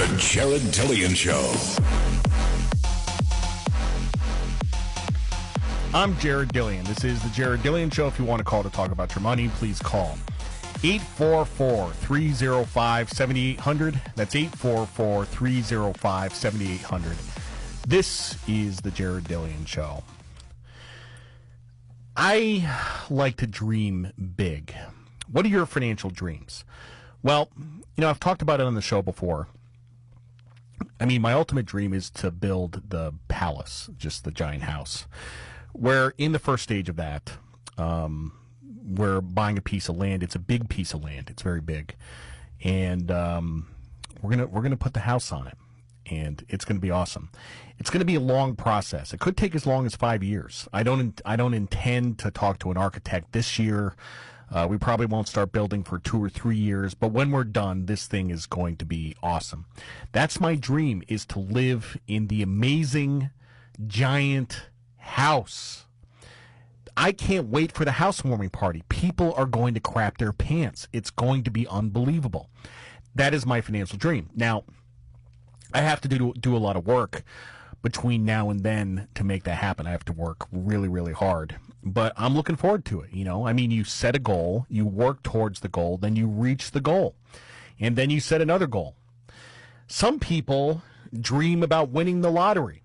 The Jared Dillian Show. I'm Jared Dillian. This is the Jared Dillian Show. If you want to call to talk about your money, please call 844-305-7800. That's 844-305-7800. This is the Jared Dillian Show. I like to dream big. What are your financial dreams? Well, I've talked about it on the show before. I mean, my ultimate dream is to build the palace, just the giant house. We're in the first stage of that. We're buying a piece of land. It's a big piece of land. It's very big, and we're gonna put the house on it, and it's gonna be awesome. It's gonna be a long process. It could take as long as 5 years. I don't intend to talk to an architect this year. We probably won't start building for 2 or 3 years, but when we're done, this thing is going to be awesome. That's my dream, is to live in the amazing giant house. I can't wait for the housewarming party. People are going to crap their pants. It's going to be unbelievable. That is my financial dream. Now, I have to do a lot of work between now and then to make that happen. I have to work really, really hard. But I'm looking forward to it. I mean, you set a goal, you work towards the goal, then you reach the goal, and then you set another goal. Some people dream about winning the lottery.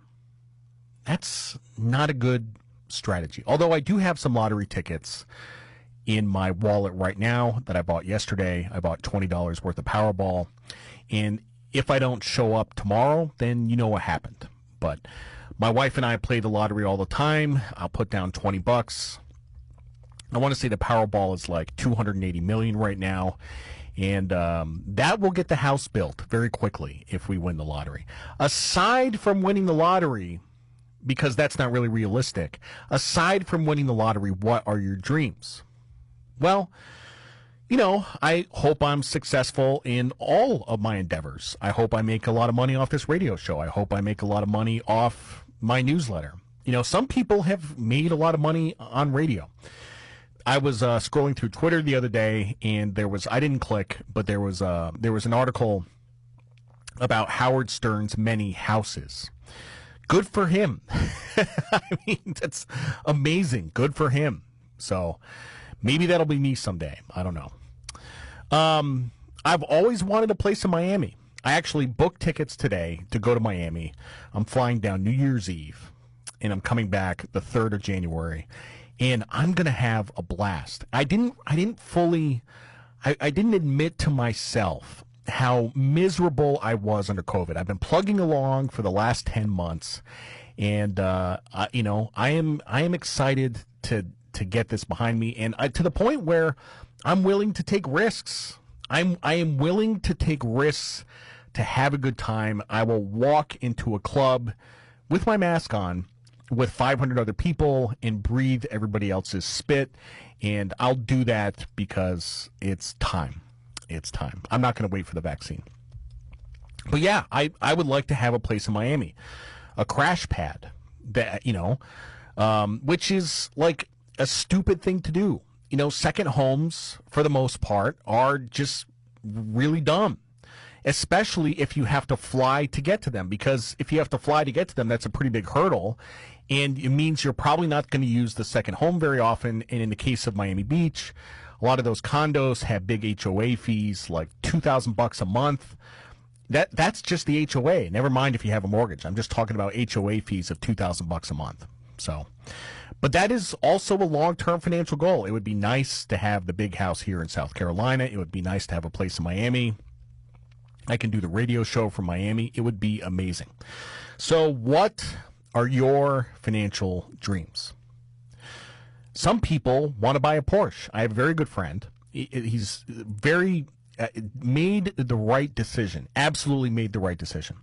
That's not a good strategy. Although I do have some lottery tickets in my wallet right now that I bought yesterday. I bought $20 worth of Powerball. And if I don't show up tomorrow, then you know what happened. But my wife and I play the lottery all the time. I'll put down $20. I want to say the Powerball is like $280 million right now. And that will get the house built very quickly if we win the lottery. Aside from winning the lottery, because that's not really realistic, aside from winning the lottery, what are your dreams? Well, I hope I'm successful in all of my endeavors. I hope I make a lot of money off this radio show. I hope I make a lot of money off my newsletter. Some people have made a lot of money on radio. I was scrolling through Twitter the other day, and I didn't click, but there was an article about Howard Stern's many houses. Good for him. I mean, that's amazing. Good for him. So maybe that'll be me someday. I don't know. I've always wanted a place in Miami. I actually booked tickets today to go to Miami. I'm flying down New Year's Eve, and I'm coming back the 3rd of January, and I'm going to have a blast. I didn't admit to myself how miserable I was under COVID. I've been plugging along for the last 10 months, and I am excited to get this behind me, and to the point where I'm willing to take risks. I am willing to take risks to have a good time. I will walk into a club with my mask on with 500 other people and breathe everybody else's spit, and I'll do that because it's time. It's time. I'm not going to wait for the vaccine. But yeah, I would like to have a place in Miami, a crash pad that, which is like a stupid thing to do. Second homes, for the most part, are just really dumb, especially if you have to fly to get to them, because if you have to fly to get to them, that's a pretty big hurdle, and it means you're probably not going to use the second home very often. And in the case of Miami Beach, a lot of those condos have big HOA fees, like $2,000 a month. That's just the HOA. Never mind if you have a mortgage. I'm just talking about HOA fees of $2,000 a month. So, but that is also a long-term financial goal. It would be nice to have the big house here in South Carolina. It would be nice to have a place in Miami. I can do the radio show from Miami. It would be amazing. So what are your financial dreams? Some people want to buy a Porsche. I have a very good friend. He's made the right decision, absolutely made the right decision.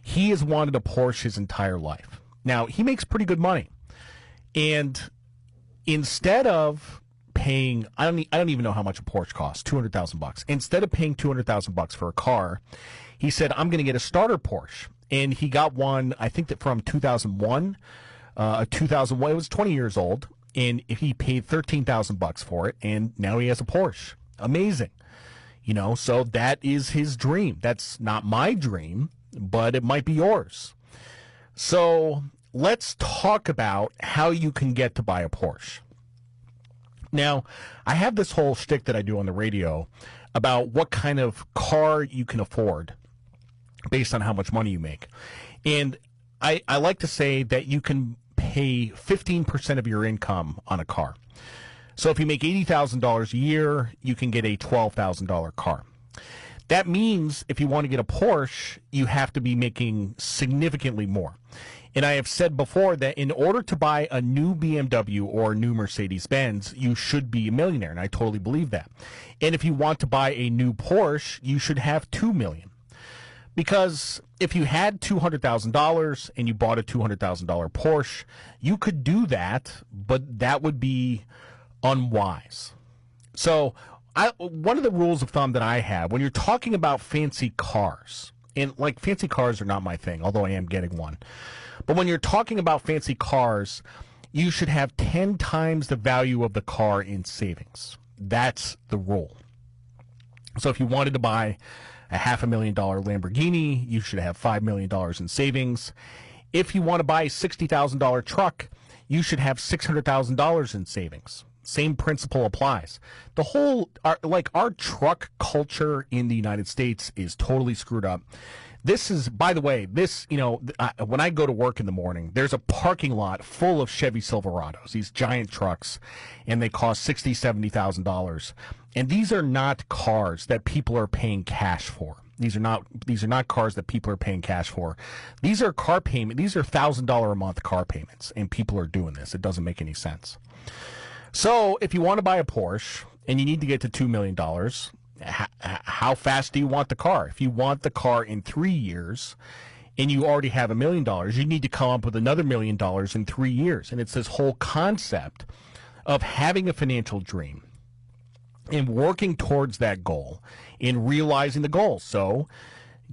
He has wanted a Porsche his entire life. Now, he makes pretty good money. And instead of paying, I don't even know how much a Porsche costs, $200,000. Instead of paying $200,000 for a car, he said, I'm going to get a starter Porsche. And he got one, I think that from 2001, it was 20 years old. And he paid $13,000 for it, and now he has a Porsche. Amazing. So that is his dream. That's not my dream, but it might be yours. So let's talk about how you can get to buy a Porsche. Now, I have this whole shtick that I do on the radio about what kind of car you can afford based on how much money you make. And I like to say that you can pay 15% of your income on a car. So if you make $80,000 a year, you can get a $12,000 car. That means if you want to get a Porsche, you have to be making significantly more. And I have said before that in order to buy a new BMW or a new Mercedes-Benz, you should be a millionaire, and I totally believe that. And if you want to buy a new Porsche, you should have $2 million. Because if you had $200,000 and you bought a $200,000 Porsche, you could do that, but that would be unwise. So one of the rules of thumb that I have, when you're talking about fancy cars, and like fancy cars are not my thing, although I am getting one, but when you're talking about fancy cars, you should have 10 times the value of the car in savings. That's the rule. So if you wanted to buy a $500,000 Lamborghini, you should have $5 million in savings. If you want to buy a $60,000 truck, you should have $600,000 in savings. Same principle applies. The whole, our truck culture in the United States is totally screwed up. This is, by the way, when I go to work in the morning, there's a parking lot full of Chevy Silverados, these giant trucks, and they cost $60,000, $70,000. And these are not cars that people are paying cash for. These are not cars that people are paying cash for. These are These are $1,000 a month car payments, and people are doing this. It doesn't make any sense. So if you want to buy a Porsche and you need to get to $2 million, how fast do you want the car? If you want the car in 3 years and you already have $1 million, you need to come up with another $1 million in 3 years. And it's this whole concept of having a financial dream and working towards that goal and realizing the goal. So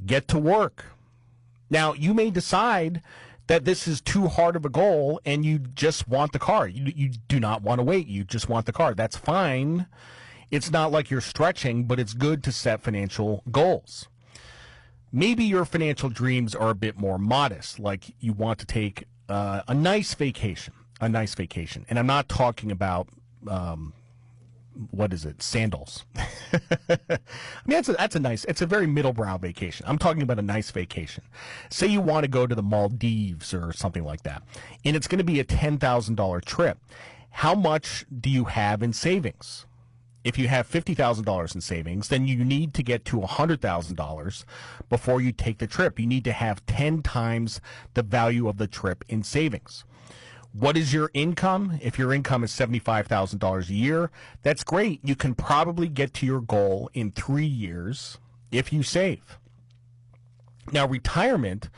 get to work. Now, you may decide that this is too hard of a goal and you just want the car. You do not want to wait. You just want the car. That's fine. It's not like you're stretching, but it's good to set financial goals. Maybe your financial dreams are a bit more modest, like you want to take a nice vacation. And I'm not talking about, sandals. I mean, it's a very middlebrow vacation. I'm talking about a nice vacation. Say you want to go to the Maldives or something like that, and it's going to be a $10,000 trip. How much do you have in savings? If you have $50,000 in savings, then you need to get to $100,000 before you take the trip. You need to have 10 times the value of the trip in savings. What is your income? If your income is $75,000 a year, that's great. You can probably get to your goal in 3 years if you save. Now, retirement,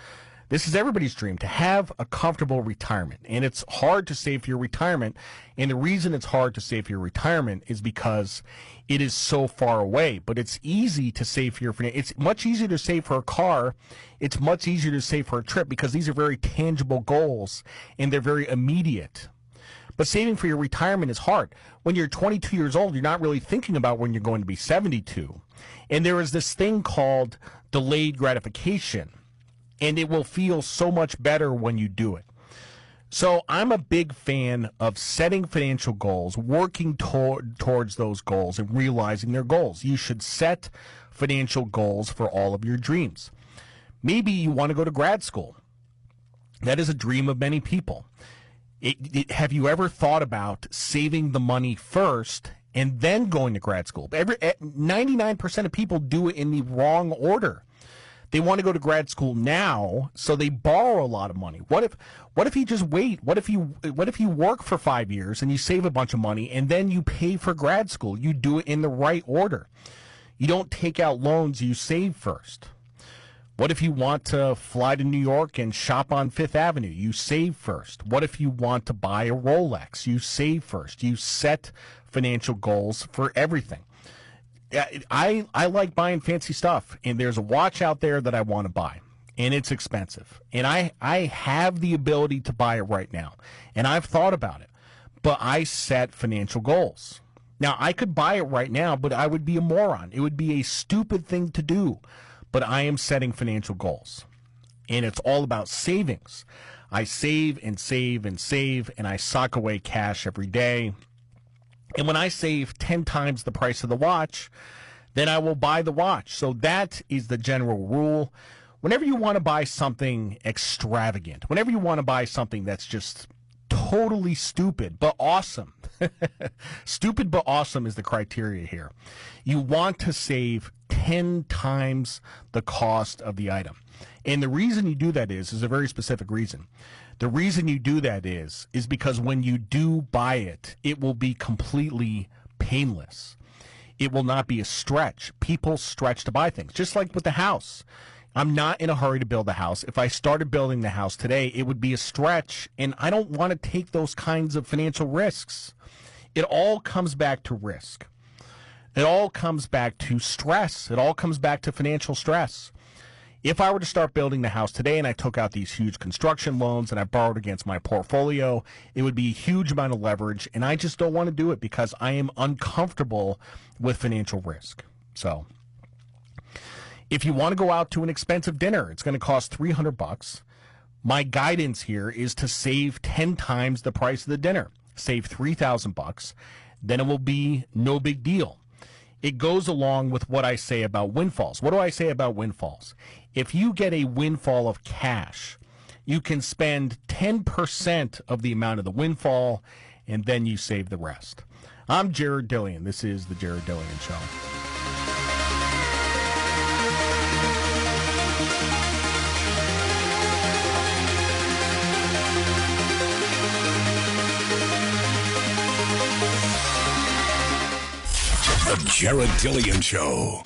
this is everybody's dream, to have a comfortable retirement. And it's hard to save for your retirement. And the reason it's hard to save for your retirement is because it is so far away. But it's easy to save for it's much easier to save for a car. It's much easier to save for a trip because these are very tangible goals and they're very immediate. But saving for your retirement is hard. When you're 22 years old, you're not really thinking about when you're going to be 72. And there is this thing called delayed gratification. And it will feel so much better when you do it. So I'm a big fan of setting financial goals, working towards those goals, and realizing their goals. You should set financial goals for all of your dreams. Maybe you want to go to grad school. That is a dream of many people. Have you ever thought about saving the money first and then going to grad school? 99% of people do it in the wrong order. They want to go to grad school now, so they borrow a lot of money. What if you just wait? What if you work for 5 years and you save a bunch of money and then you pay for grad school? You do it in the right order. You don't take out loans, you save first. What if you want to fly to New York and shop on Fifth Avenue? You save first. What if you want to buy a Rolex? You save first. You set financial goals for everything. I like buying fancy stuff, and there's a watch out there that I want to buy, and it's expensive. And I have the ability to buy it right now, and I've thought about it, but I set financial goals. Now, I could buy it right now, but I would be a moron. It would be a stupid thing to do. But I am setting financial goals. And it's all about savings. I save and save and save, and I sock away cash every day. And when I save 10 times the price of the watch, then I will buy the watch. So that is the general rule. Whenever you want to buy something extravagant, whenever you want to buy something that's just totally stupid but awesome, stupid but awesome is the criteria here. You want to save 10 times the cost of the item. And the reason you do that is a very specific reason. The reason you do that is because when you do buy it, it will be completely painless. It will not be a stretch. People stretch to buy things, just like with the house. I'm not in a hurry to build a house. If I started building the house today, it would be a stretch, and I don't want to take those kinds of financial risks. It all comes back to risk. It all comes back to stress. It all comes back to financial stress. If I were to start building the house today and I took out these huge construction loans and I borrowed against my portfolio, it would be a huge amount of leverage, and I just don't want to do it because I am uncomfortable with financial risk. So if you want to go out to an expensive dinner, it's going to cost $300. My guidance here is to save 10 times the price of the dinner. Save $3,000, then it will be no big deal. It goes along with what I say about windfalls. What do I say about windfalls? If you get a windfall of cash, you can spend 10% of the amount of the windfall, and then you save the rest. I'm Jared Dillian. This is The Jared Dillian Show. The Jared Dillian Show.